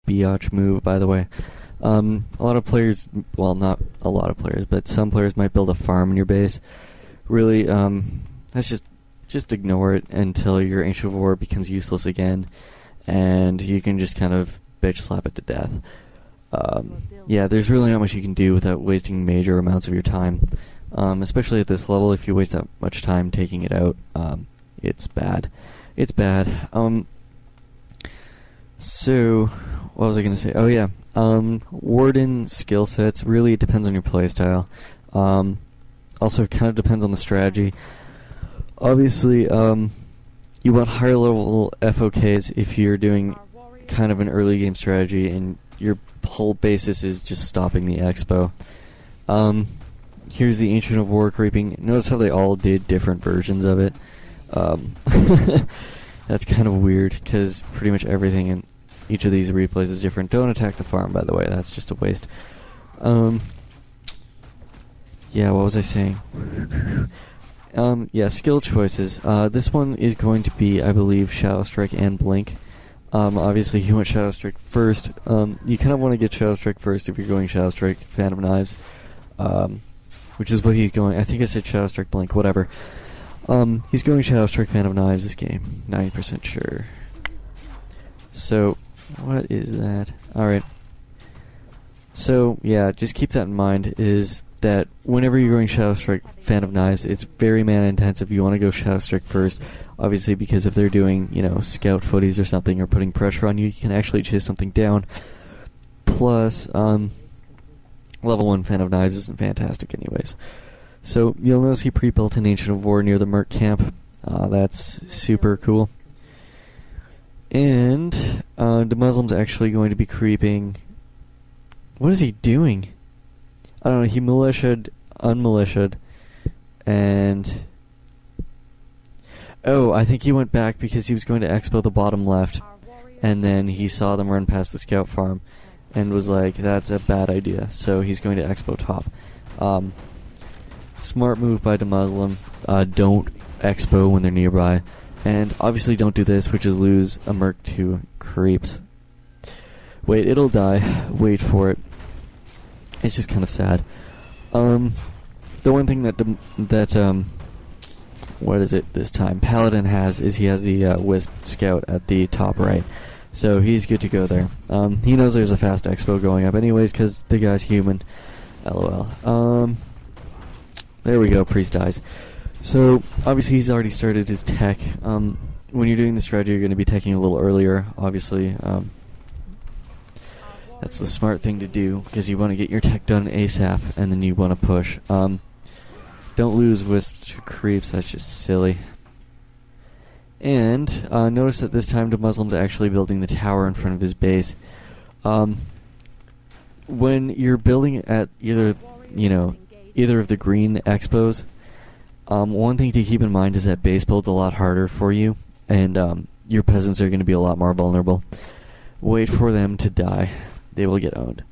biatch move, by the way. A lot of players, well, not a lot of players, but some players might build a farm in your base. Really, that's just ignore it until your Ancient of War becomes useless again, and you can just kind of bitch slap it to death. Yeah, there's really not much you can do without wasting major amounts of your time. Especially at this level, if you waste that much time taking it out, it's bad. It's bad. So, what was I going to say? Oh yeah, warden skill sets, really it depends on your playstyle. Also, it kind of depends on the strategy. Obviously, you want higher level FOKs if you're doing kind of an early game strategy and your whole basis is just stopping the expo. Here's the Ancient of War creeping. Notice how they all did different versions of it. That's kind of weird, because pretty much everything in each of these replays is different. Don't attack the farm, by the way. That's just a waste. Yeah, what was I saying? Yeah, skill choices. This one is going to be, I believe, Shadow Strike and Blink. Obviously, you want Shadow Strike first. You kind of want to get Shadow Strike first if you're going Shadow Strike, Fan of Knives. Which is what he's going. I think I said Shadow Strike, Blink, whatever. He's going Shadow Strike, Fan of Knives this game. 90% sure. So, what is that? Alright. So, yeah, just keep that in mind, is that whenever you're going Shadow Strike, Fan of Knives, it's very mana intensive. You want to go Shadow Strike first, obviously, because if they're doing, scout footies or something, or putting pressure on you, you can actually chase something down. Plus, Level 1 Fan of Knives isn't fantastic anyways. So, you'll notice he pre-built an Ancient of War near the Merc camp. That's super cool. And, the Muslim's actually going to be creeping... What is he doing? I don't know, he militia'd, unmilitia'd, and... Oh, I think he went back because he was going to expo the bottom left, and then he saw them run past the scout farm, and was like, that's a bad idea, so he's going to expo top. Smart move by the Muslim. Don't expo when they're nearby, and obviously don't do this, which is lose a merc to creeps. Wait, it'll die. Wait for it. It's just kind of sad. The one thing that what is it this time? Paladin has is he has the Wisp Scout at the top right. So he's good to go there. He knows there's a fast expo going up anyways, because the guy's human. LOL. There we go, Priest dies. So, obviously he's already started his tech. When you're doing the strategy, you're going to be teching a little earlier, obviously. That's the smart thing to do, because you want to get your tech done ASAP, and then you want to push. Don't lose Wisp to creeps, that's just silly. And, notice that this time the Muslim's actually building the tower in front of his base. When you're building at either of the green expos, one thing to keep in mind is that base build's a lot harder for you, and your peasants are going to be a lot more vulnerable. Wait for them to die. They will get owned.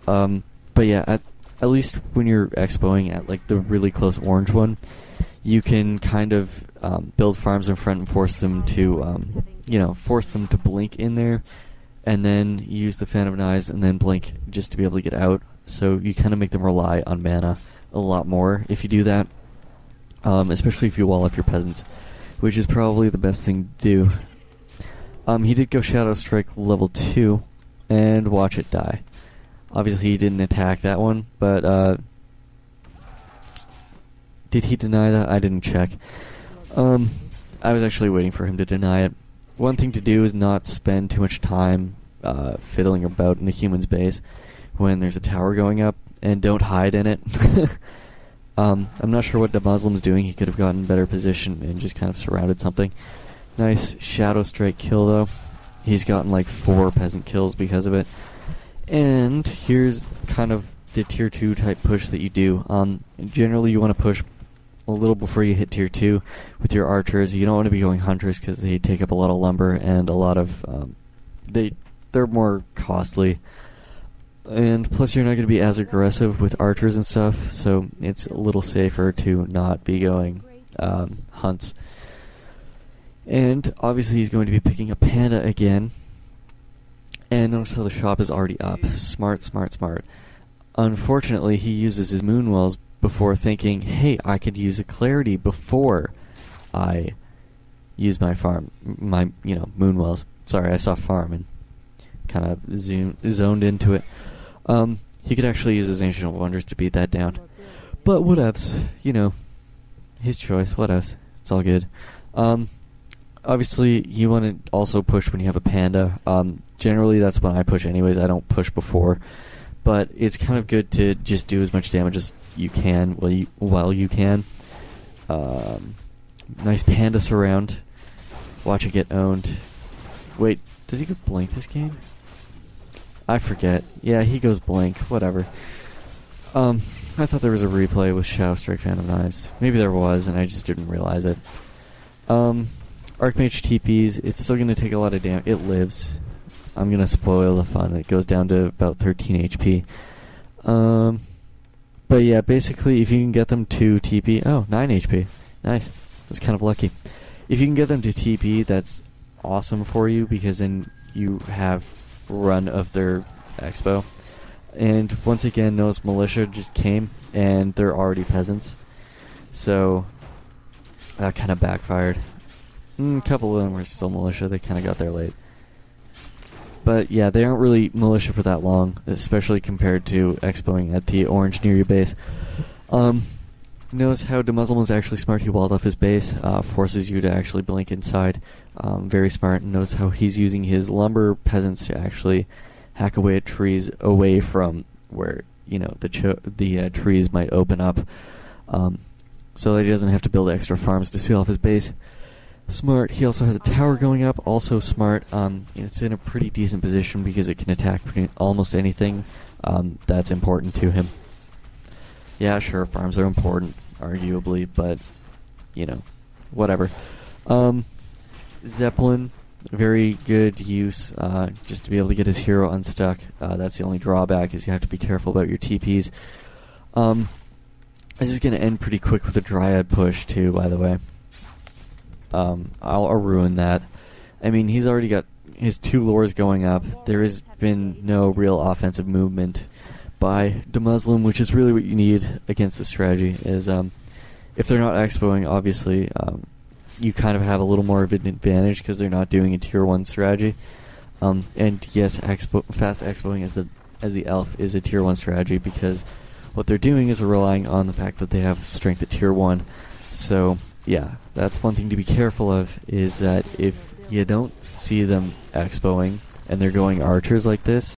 But yeah, at least when you're expoing at like the really close orange one, you can kind of build farms in front and force them to blink in there, and then use the Fan of Knives and then blink just to be able to get out. So you kind of make them rely on mana a lot more if you do that, especially if you wall up your peasants, which is probably the best thing to do. He did go Shadow Strike level 2, and watch it die. Obviously he didn't attack that one, but did he deny that? I didn't check. I was actually waiting for him to deny it. One thing to do is not spend too much time fiddling about in a human's base when there's a tower going up, and don't hide in it. I'm not sure what the Muslim's doing. He could have gotten better position and just kind of surrounded something. Nice Shadow Strike kill, though. He's gotten like 4 peasant kills because of it. And here's kind of the tier 2 type push that you do. Generally you want to push a little before you hit tier 2 with your archers. You don't want to be going hunters because they take up a lot of lumber and a lot of... they're more costly. And plus you're not going to be as aggressive with archers and stuff, so it's a little safer to not be going hunts. And obviously he's going to be picking up Panda again. And notice how the shop is already up. Smart, smart, smart. Unfortunately, he uses his moonwells before thinking, hey, I could use a clarity before I use my farm, moonwells. Sorry, I saw farm and kind of zoned into it. He could actually use his Ancient Wonders to beat that down. But whatevs, his choice, whatevs. It's all good. Obviously, you want to also push when you have a panda. Generally, that's when I push anyways. I don't push before. But it's kind of good to just do as much damage as you can while you can. Nice panda surround. Watch it get owned. Wait, does he go blink this game? I forget. Yeah, he goes blink. Whatever. I thought there was a replay with Shadow Strike Phantom Knives. Maybe there was, and I just didn't realize it. Archmage TPs, it's still going to take a lot of damage. It lives. I'm going to spoil the fun. It goes down to about 13 HP. But yeah, basically, if you can get them to TP... Oh, 9 HP. Nice. I was kind of lucky. If you can get them to TP, that's awesome for you, because then you have run of their expo. And once again, notice militia just came, and they're already peasants. So that kind of backfired. A couple of them were still militia. They kind of got there late. But yeah, they aren't really militia for that long, especially compared to expoing at the orange near your base. Notice how Demuzzle was actually smart. He walled off his base, forces you to actually blink inside. Very smart. Notice how he's using his lumber peasants to actually hack away at trees away from where the trees might open up, so that he doesn't have to build extra farms to seal off his base. Smart. He also has a tower going up. Also smart. It's in a pretty decent position because it can attack almost anything that's important to him. Yeah, sure, farms are important, arguably, but, whatever. Zeppelin, very good use, just to be able to get his hero unstuck. That's the only drawback, is you have to be careful about your TPs. This is going to end pretty quick with a Dryad push, too, by the way. I'll ruin that. I mean, he's already got his 2 lures going up. There has been no real offensive movement by Demuslim, which is really what you need against this strategy. Is if they're not expoing, obviously, you kind of have a little more of an advantage because they're not doing a tier 1 strategy. And yes, fast expoing as the elf is a tier 1 strategy, because what they're doing is relying on the fact that they have strength at tier 1. So yeah, that's one thing to be careful of, is that if you don't see them expoing and they're going archers like this,